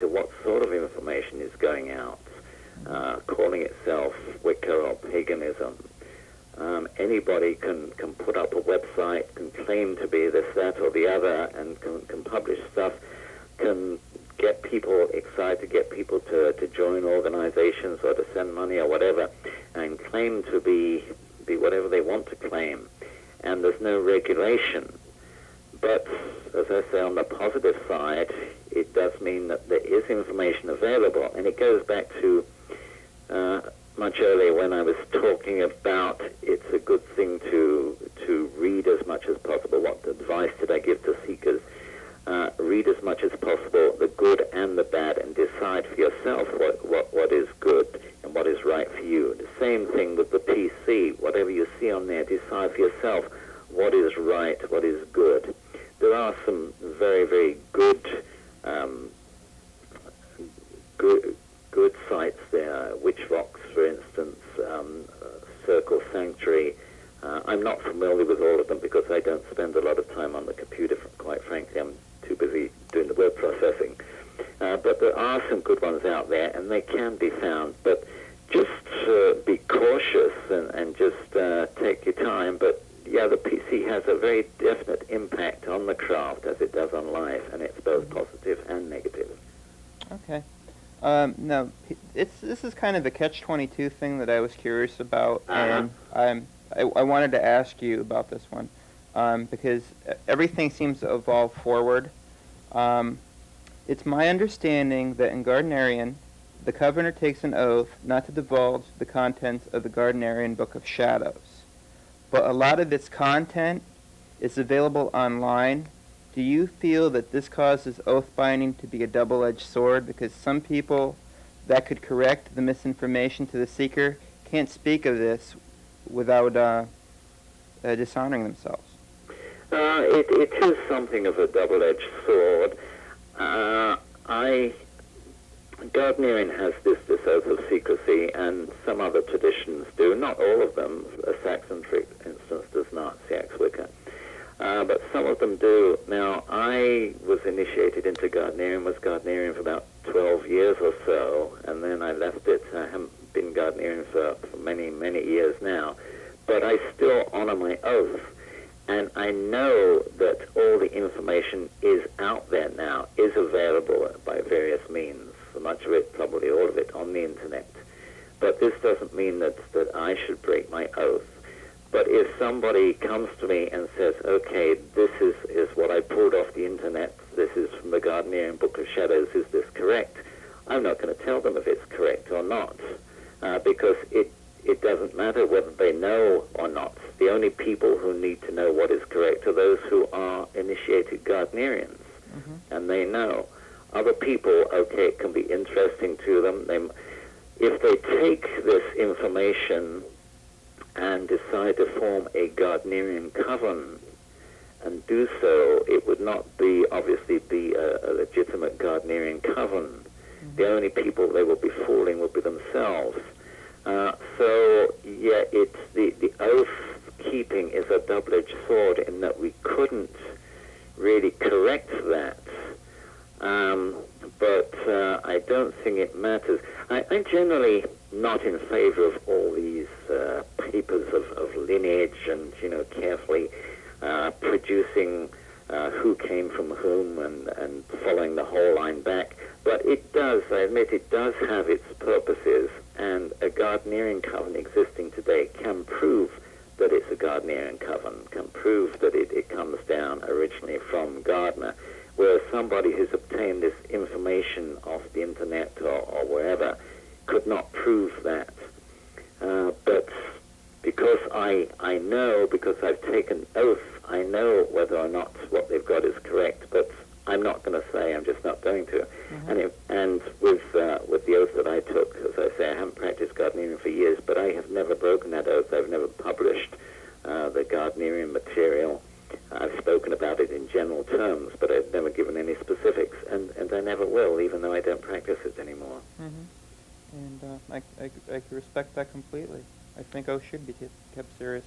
matter what sort of information is going out, calling itself Wicca or paganism. Anybody can put up a website, can claim to be this, that, or the other, and can publish stuff, can get people excited, get people to join organizations or to send money or whatever, and claim to be whatever they want to claim. And there's no regulation. But, as I say, on the positive side, it does mean that there is information available, and it goes back to much earlier when I was talking about it's a good thing to read as much as possible. What advice did I give to seekers? Read as much as possible, the good and the bad, and decide for yourself what is good and what is right for you. The same thing with the PC. Whatever you see on there, decide for yourself what is right, what is good. There are some very, very good sites there. Witch Rocks, for instance, Circle Sanctuary. I'm not familiar with all of them because I don't spend a lot of time on the computer, quite frankly. I'm too busy doing the word processing. But there are some good ones out there, and they can be found. But just be cautious and just take your time. But yeah, the PC has a very definite impact on the craft as it does on life, and it's both positive and negative. Okay. Now, this is kind of a catch-22 thing that I was curious about, and I wanted to ask you about this one because everything seems to evolve forward. It's my understanding that in Gardnerian, the Covenant takes an oath not to divulge the contents of the Gardnerian Book of Shadows, but a lot of its content is available online. Do you feel that this causes oath binding to be a double-edged sword because some people that could correct the misinformation to the seeker can't speak of this without dishonoring themselves? It is something of a double-edged sword. Gardnerian has this oath of secrecy, and some other traditions do. Not all of them. Saxon, for instance, does not, Sax Wicca. But some of them do. Now, I was initiated into Gardnerian, was Gardnerian for about 12 years or so, and then I left it. I haven't been Gardnerian for many, many years now. But I still honor my oath, and I know that all the information is out there now, is available by various means, much of it, probably all of it, on the internet. But this doesn't mean that I should break my oath. But if somebody comes to me and says, okay, this is what I pulled off the internet, this is from the Gardnerian Book of Shadows, is this correct? I'm not going to tell them if it's correct or not, because it doesn't matter whether they know or not. The only people who need to know what is correct are those who are initiated Gardnerians, and they know. Other people, okay, it can be interesting to them. If they take this information and decide to form a Gardnerian coven and do so, it would not obviously be a legitimate Gardnerian coven. The only people they will be fooling will be themselves. So, yeah, it's the oath-keeping is a double-edged sword in that we couldn't really correct that. But I don't think it matters. I'm generally not in favor of all these papers of lineage and, carefully producing who came from whom and following the whole line back. But it does, I admit, it does have its purposes, and a Gardnerian coven existing today can prove that it's a Gardnerian coven, can prove that it comes down originally from Gardner, whereas somebody who's obtained this information off the internet or wherever could not prove that. But because I know, because I've taken oath, I know whether or not what they've got is correct, but I'm not going to say, I'm just not going to. And with the oath that I took, as I say, I haven't practiced Gardnerian for years, but I have never broken that oath. I've never published the Gardnerian material. I've spoken about it in general terms, but I've never given any specifics, and I never will, even though I don't practice it anymore. And I can respect that completely. I think oaths should be kept serious.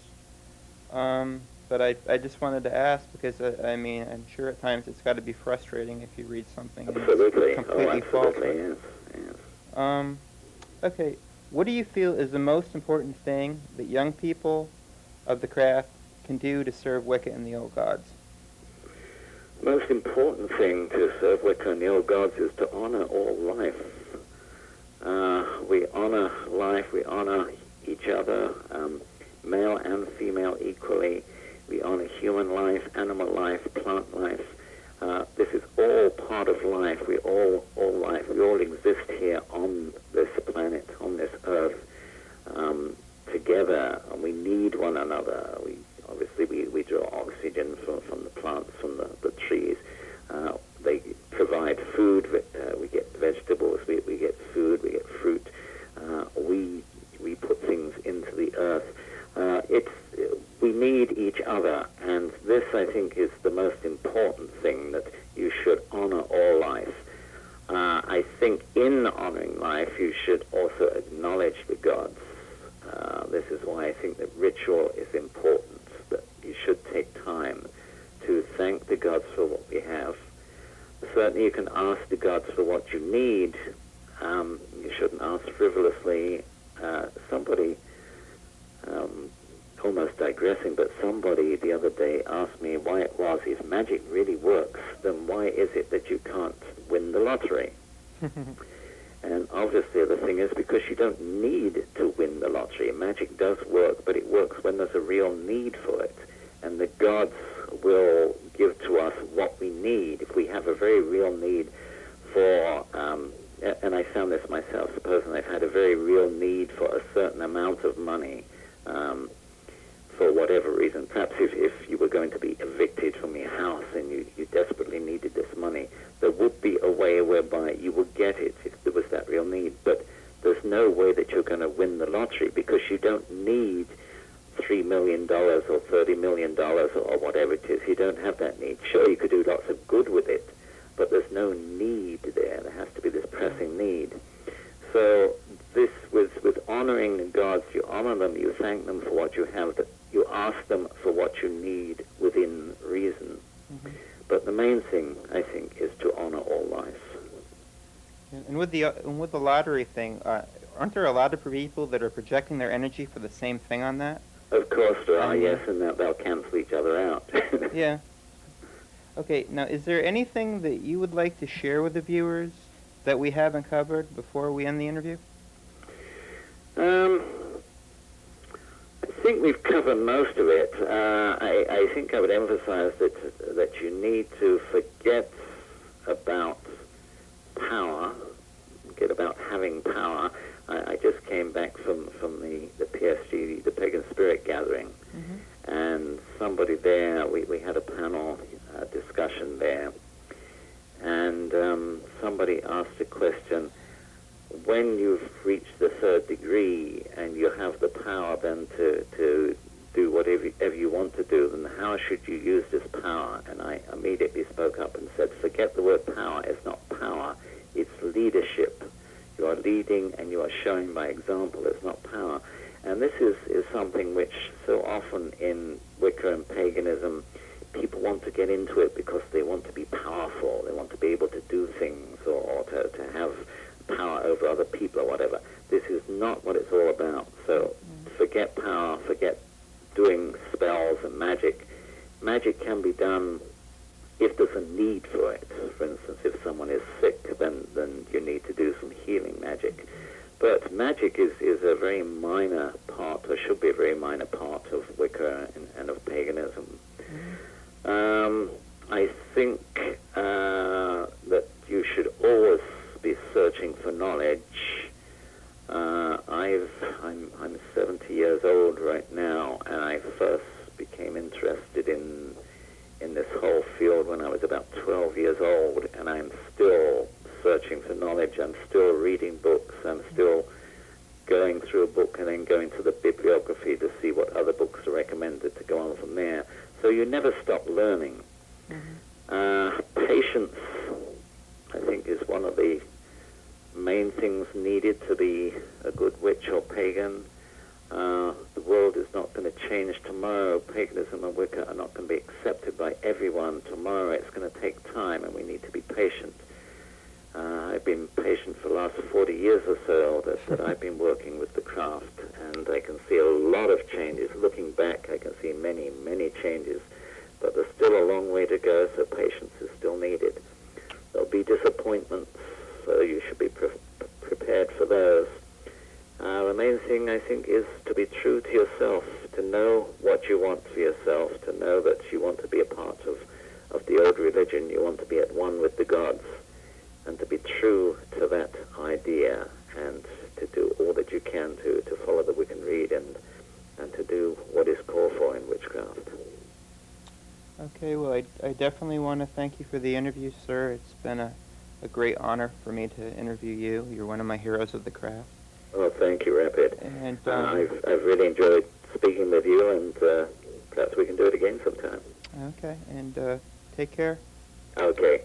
But I just wanted to ask because, I'm sure at times it's got to be frustrating if you read something Absolutely. and it's completely false. yes, yes. Okay, what do you feel is the most important thing that young people of the craft can do to serve Wicca and the old gods? Most important thing to serve Wicca and the old gods is to honor all life. We honor life, we honor each other, male and female equally. We honor human life, animal life, plant life. This is all part of life. We all life. We all exist here on this planet, on this earth, together, and we need one another. We draw oxygen from the plants, from the trees. They provide food. We get vegetables. We get food. We get fruit. We put things into the earth. We need each other, and this, I think, is the most important thing, that you should honor all life. I think in honoring life, you should also acknowledge the gods. This is why I think that ritual is important, that you should take time to thank the gods for what we have. Certainly you can ask the gods for what you need. You shouldn't ask frivolously. Somebody, almost digressing, but somebody the other day asked me why it was, if magic really works, then why is it that you can't win the lottery? And obviously the thing is, because you don't need to win the lottery. Magic does work, but it works when there's a real need for it. And the gods will give to us what we need. If we have a very real need for, and I found this myself, supposing I've had a very real need for a certain amount of money, for whatever reason, perhaps if you were going to be evicted from your house and you desperately needed this money, there would be a way whereby you would get it if there was that real need. But there's no way that you're going to win the lottery, because you don't need $3 million or $30 million or whatever it is. You don't have that need. Sure, you could do lots of good with it, but there's no need there. There has to be this pressing need. So this, with honoring the gods, you honor them, you thank them for what you have, that you ask them for what you need within reason. Mm-hmm. But the main thing, I think, is to honor all life. And with the lottery thing, aren't there a lot of people that are projecting their energy for the same thing on that? Of course there are, yes, and they'll cancel each other out. Yeah. Okay, now is there anything that you would like to share with the viewers that we haven't covered before we end the interview? I think we've covered most of it. I think I would emphasize that you need to forget about power, forget about having power. I just came back from the PSG, the Pagan Spirit Gathering, mm-hmm. and somebody there, we had a panel discussion there, and somebody asked a question: when you've reached the third degree and you have the power then to do whatever you want to do, then how should you use this power? And I immediately spoke up and said, forget the word power. It's not power, it's leadership. You are leading and you are showing by example. It's not power. And this is something which so often in Wicca and paganism, people want to get into it because they want to be powerful. They want to be able to do things or to have power over other people or whatever. This is not what it's all about. So forget power, forget doing spells and magic. Magic can be done if there's a need for it. For instance, if someone is sick, then you need to do some healing magic. But magic is a very minor part, or should be a very minor part of Wicca and of paganism. I think that you should always be searching for knowledge. I'm 70 years old right now, and I first became interested in this whole field when I was about 12 years old, and I'm still searching for knowledge. I'm still reading books. I'm still going through a book and then going to the bibliography to see what other books are recommended to go on from there. So you never stop learning. Mm-hmm. Patience, I think, is one of the main things needed to be a good witch or pagan. The world is not going to change tomorrow. Paganism and Wicca are not going to be accepted by everyone tomorrow. It's going to take time, and we need to be patient. I've been patient for the last 40 years or so that I've been working with the craft, and I can see a lot of changes. Looking back, I can see many, many changes, but there's still a long way to go, so patience is still needed. There'll be disappointments, so you should be prepared for those. The main thing, I think, is to be true to yourself, to know what you want for yourself, to know that you want to be a part of the old religion, you want to be at one with the gods, and to be true to that idea, and to do all that you can to follow the Wiccan Rede and to do what is called for in witchcraft. Okay, well, I definitely want to thank you for the interview, sir. It's been a great honor for me to interview you. You're one of my heroes of the craft. Well, thank you, Rapid. And I've really enjoyed speaking with you, and perhaps we can do it again sometime. Okay, and take care. Okay.